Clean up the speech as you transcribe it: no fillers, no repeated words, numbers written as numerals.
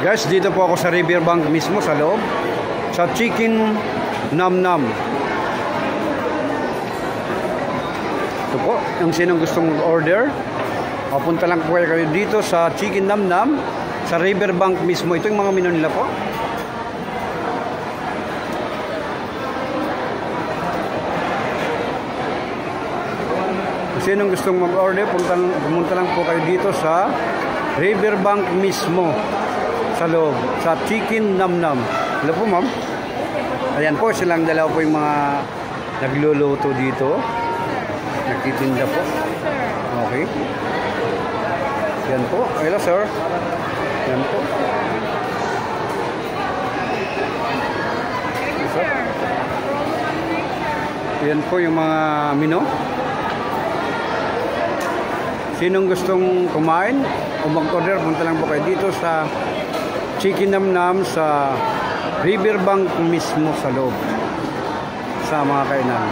Guys, dito po ako sa Riverbank mismo sa loob. Sa Chicken Nam Nam. Ito po, yung sinong gustong order, papunta lang po kayo dito sa Chicken Nam Nam sa Riverbank mismo. Ito yung mga menu nila po. Sinong gustong mag-order, pumunta lang po kayo dito sa Riverbank mismo sa loob, sa Chicken Nam Nam. Hello po, ma'am. Ayan po, silang dalawa po yung mga nagluluto dito. Nagtitinda po. Okay. Yan po. Hello, sir. Yan po. Yan po yung mga menu. Sinong gustong kumain o mag-order, punta lang po kayo dito sa Chicken Nam Nam sa Riverbank mismo sa loob sa mga kainan.